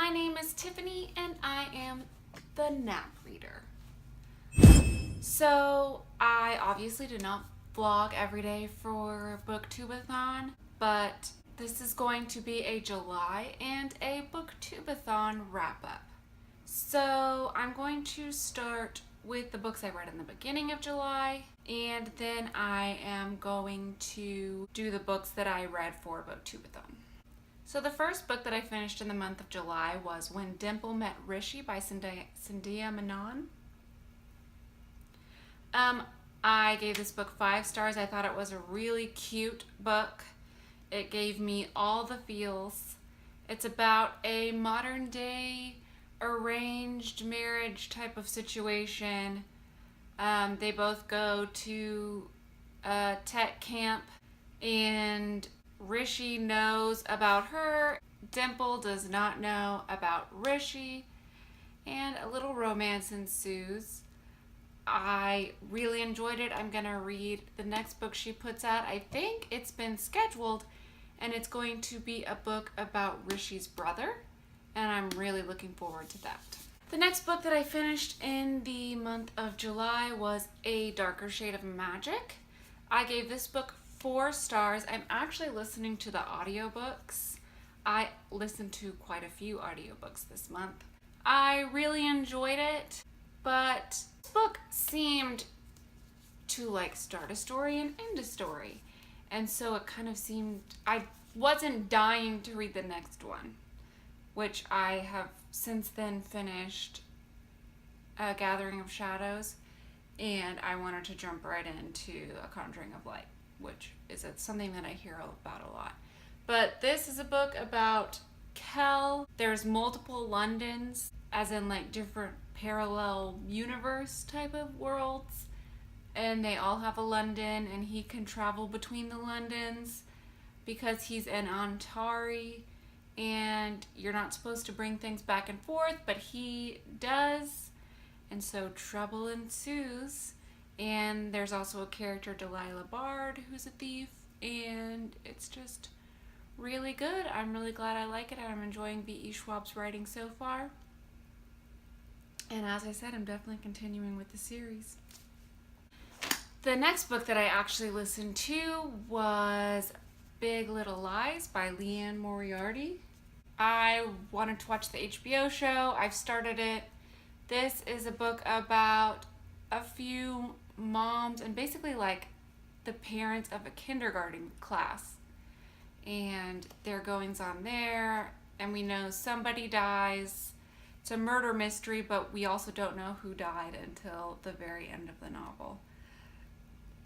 My name is Tiffany and I am the nap reader. So I obviously do not vlog every day for Booktubeathon, but this is going to be a July and a Booktubeathon wrap up. So I'm going to start with the books I read in the beginning of July, and then I am going to do the books that I read for Booktubeathon. So the first book that I finished in the month of July was When Dimple Met Rishi by Cindy Manon. I gave this book 5 stars. I thought it was a really cute book. It gave me all the feels. It's about a modern day arranged marriage type of situation. They both go to a tech camp and Rishi knows about her. Dimple does not know about Rishi, and a little romance ensues. I really enjoyed it. I'm gonna read the next book she puts out. I think it's been scheduled, and it's going to be a book about Rishi's brother, and I'm really looking forward to that. The next book that I finished in the month of July was A Darker Shade of Magic. I gave this book 4 stars. I'm actually listening to the audiobooks. I listened to quite a few audiobooks this month. I really enjoyed it, but this book seemed to like start a story and end a story. And so it kind of seemed, I wasn't dying to read the next one, which I have since then finished A Gathering of Shadows, and I wanted to jump right into A Conjuring of Light, which is something that I hear about a lot. But this is a book about Kel. There's multiple Londons, as in like different parallel universe type of worlds, and they all have a London, and he can travel between the Londons because he's an Antari, and you're not supposed to bring things back and forth, but he does, and so trouble ensues. And there's also a character, Delilah Bard, who's a thief, and it's just really good. I'm really glad I like it. I'm enjoying B.E. Schwab's writing so far. And as I said, I'm definitely continuing with the series. The next book that I actually listened to was Big Little Lies by Leanne Moriarty. I wanted to watch the HBO show. I've started it. This is a book about a few moms and basically like the parents of a kindergarten class and their goings on there, and we know somebody dies. It's a murder mystery, but we also don't know who died until the very end of the novel.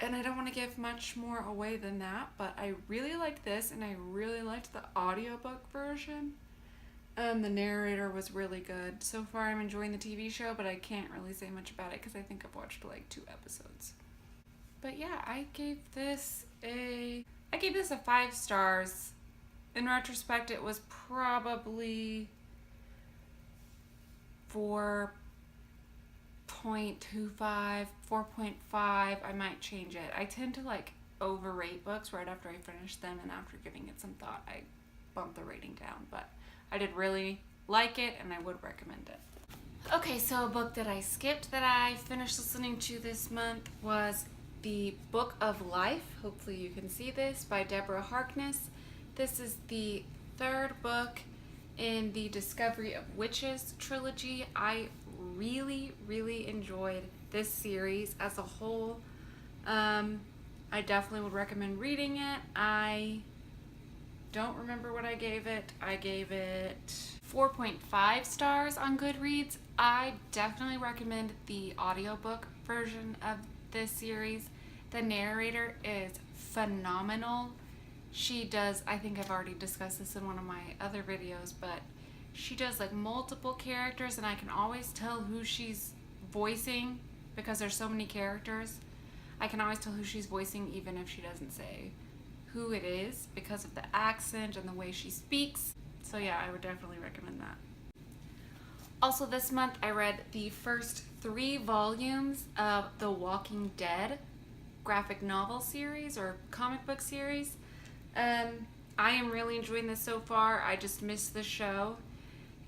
And I don't want to give much more away than that, but I really liked this, and I really liked the audiobook version. The narrator was really good. So far I'm enjoying the TV show, but I can't really say much about it because I think I've watched like 2 episodes. But yeah, I gave this a 5 stars. In retrospect, it was probably 4.25, 4.5. I might change it. I tend to like overrate books right after I finish them, and after giving it some thought, I bump the rating down, but I did really like it, and I would recommend it. Okay, so a book that I skipped that I finished listening to this month was The Book of Life, hopefully you can see this, by Deborah Harkness. This is the 3rd book in the Discovery of Witches trilogy. I really, really enjoyed this series as a whole. I definitely would recommend reading it. I don't remember what I gave it. I gave it 4.5 stars on Goodreads. I definitely recommend the audiobook version of this series. The narrator is phenomenal. She does, I think I've already discussed this in one of my other videos, but she does like multiple characters, and I can always tell who she's voicing because there's so many characters. I can always tell who she's voicing even if she doesn't say who it is because of the accent and the way she speaks. So yeah, I would definitely recommend that. Also this month I read the first 3 volumes of The Walking Dead graphic novel series or comic book series. I am really enjoying this so far. I just missed the show,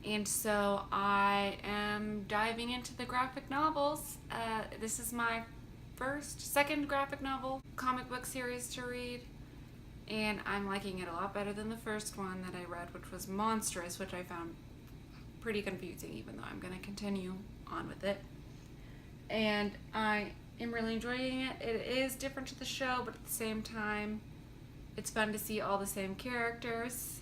And so I am diving into the graphic novels. This is my second graphic novel comic book series to read, and I'm liking it a lot better than the first one that I read, which was Monstrous, which I found pretty confusing, even though I'm going to continue on with it. And I am really enjoying it. It is different to the show, but at the same time, it's fun to see all the same characters.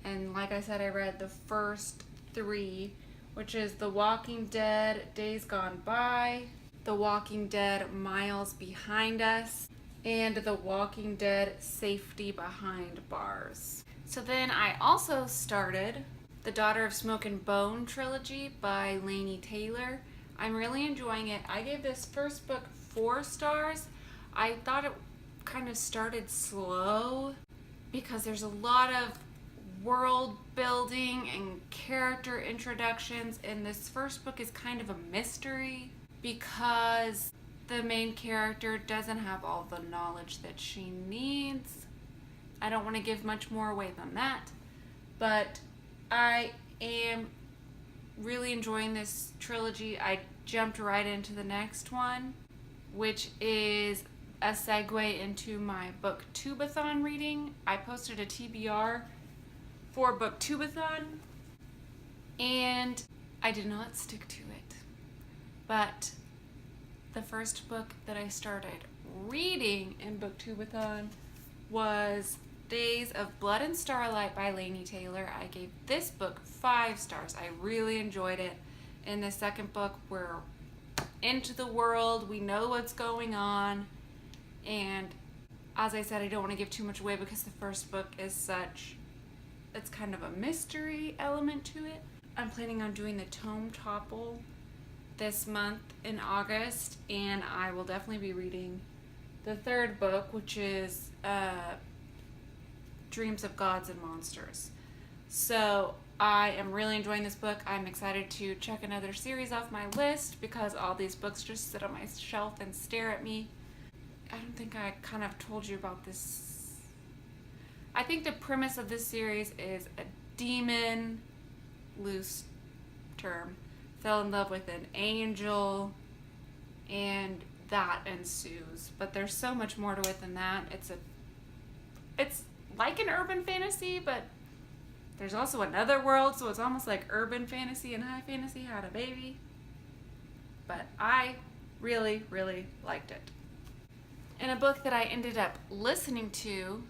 And like I said, I read the first 3, which is The Walking Dead, Days Gone By, The Walking Dead, Miles Behind Us, and The Walking Dead, Safety Behind Bars. So then I also started the Daughter of Smoke and Bone trilogy by Laini Taylor. I'm really enjoying it. I gave this first book 4 stars. I thought it kind of started slow because there's a lot of world building and character introductions, and this first book is kind of a mystery because the main character doesn't have all the knowledge that she needs. I don't want to give much more away than that, but I am really enjoying this trilogy. I jumped right into the next one, which is a segue into my Booktubeathon reading. I posted a TBR for Booktubeathon, and I did not stick to it. But the first book that I started reading in Booktubeathon was Days of Blood and Starlight by Laini Taylor. I gave this book 5 stars. I really enjoyed it. In the second book, we're into the world. We know what's going on. And as I said, I don't want to give too much away because the first book is it's kind of a mystery element to it. I'm planning on doing the tome topple this month in August, and I will definitely be reading the third book, which is Dreams of Gods and Monsters. So I am really enjoying this book. I'm excited to check another series off my list because all these books just sit on my shelf and stare at me. I don't think I kind of told you about this. I think the premise of this series is a demon, loose term, fell in love with an angel, and that ensues. But there's so much more to it than that. It's like an urban fantasy, but there's also another world, so it's almost like urban fantasy and high fantasy had a baby. But I really, really liked it. And a book that I ended up listening to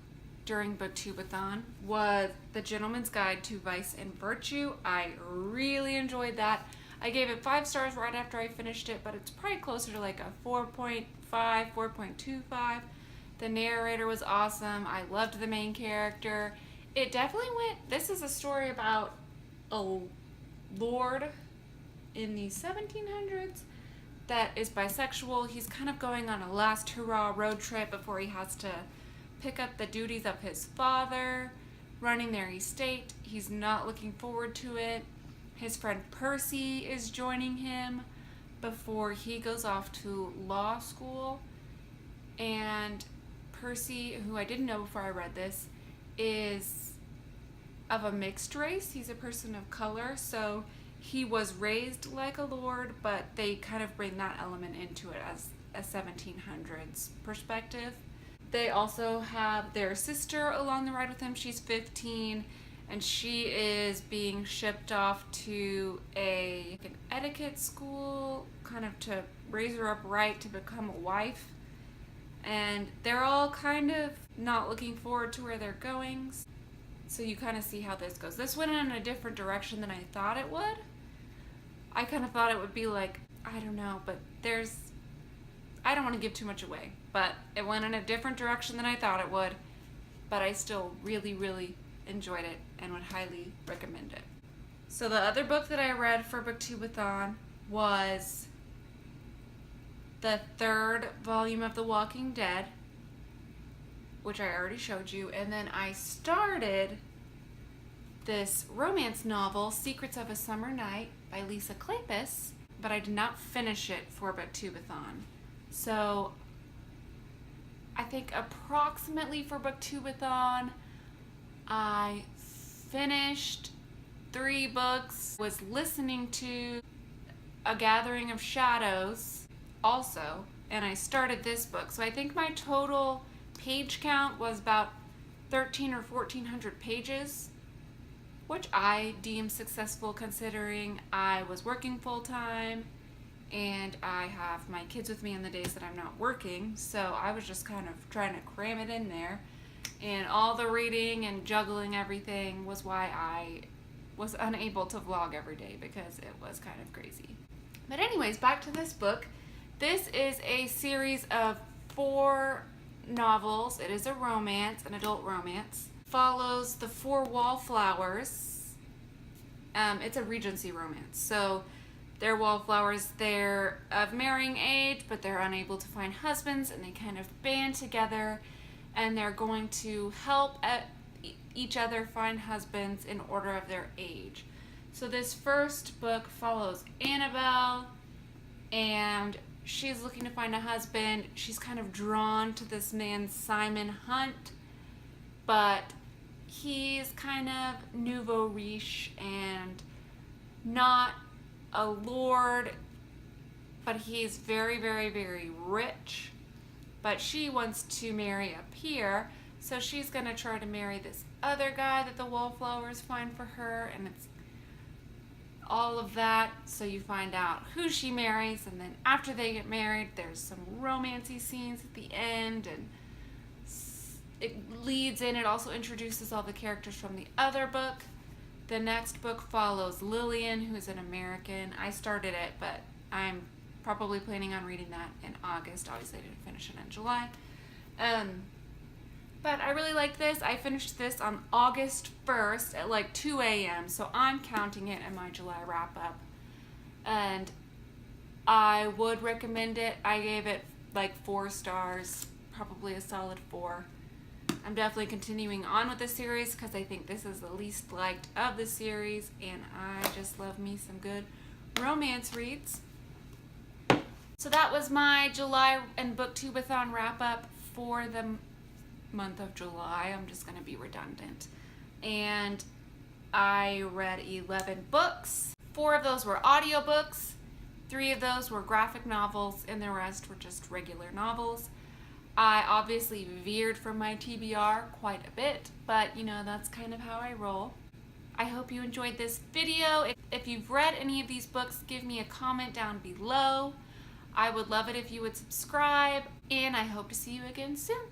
during Booktubeathon was The Gentleman's Guide to Vice and Virtue. I really enjoyed that. I gave it 5 stars right after I finished it, but it's probably closer to like a 4.5, 4.25. The narrator was awesome. I loved the main character. It definitely this is a story about a lord in the 1700s that is bisexual. He's kind of going on a last hurrah road trip before he has to pick up the duties of his father, running their estate. He's not looking forward to it. His friend Percy is joining him before he goes off to law school. And Percy, who I didn't know before I read this, is of a mixed race. He's a person of color, so he was raised like a lord, but they kind of bring that element into it as a 1700s perspective. They also have their sister along the ride with him. She's 15, and she is being shipped off to an etiquette school, kind of to raise her up right to become a wife. And they're all kind of not looking forward to where they're going. So you kind of see how this goes. This went in a different direction than I thought it would. I kind of thought it would be like, I don't know, but I don't want to give too much away, but it went in a different direction than I thought it would, but I still really, really enjoyed it and would highly recommend it. So the other book that I read for Booktubeathon was the 3rd volume of The Walking Dead, which I already showed you, and then I started this romance novel, Secrets of a Summer Night by Lisa Kleypas, but I did not finish it for Booktubeathon. So I think approximately for Booktubeathon, I finished 3 books. Was listening to A Gathering of Shadows also, and I started this book. So I think my total page count was about 13 or 1400 pages, which I deem successful considering I was working full time and I have my kids with me on the days that I'm not working. So I was just kind of trying to cram it in there. And all the reading and juggling everything was why I was unable to vlog every day, because it was kind of crazy. But anyways, back to this book. This is a series of 4 novels. It is a romance, an adult romance. Follows the 4 wallflowers. It's a Regency romance. So they're wallflowers. They're of marrying age, but they're unable to find husbands, and they kind of band together, and they're going to help each other find husbands in order of their age. So this first book follows Annabelle, and she's looking to find a husband. She's kind of drawn to this man, Simon Hunt, but he's kind of nouveau riche and not a lord, but he's very, very, very rich. But she wants to marry up here, so she's going to try to marry this other guy that the wallflowers find for her, and it's all of that. So you find out who she marries, and then after they get married, there's some romancy scenes at the end, and it leads in. It also introduces all the characters from the other book. The next book follows Lillian, who's an American. I started it, but I'm probably planning on reading that in August. Obviously, I didn't finish it in July. But I really like this. I finished this on August 1st at like 2 a.m. So I'm counting it in my July wrap up. And I would recommend it. I gave it like 4 stars, probably a solid 4. I'm definitely continuing on with the series because I think this is the least liked of the series, and I just love me some good romance reads. So that was my July and Booktubeathon wrap up for the month of July. I'm just going to be redundant. And I read 11 books. 4 of those were audiobooks, 3 of those were graphic novels, and the rest were just regular novels. I obviously veered from my TBR quite a bit, but you know, that's kind of how I roll. I hope you enjoyed this video. If you've read any of these books, give me a comment down below. I would love it if you would subscribe, and I hope to see you again soon.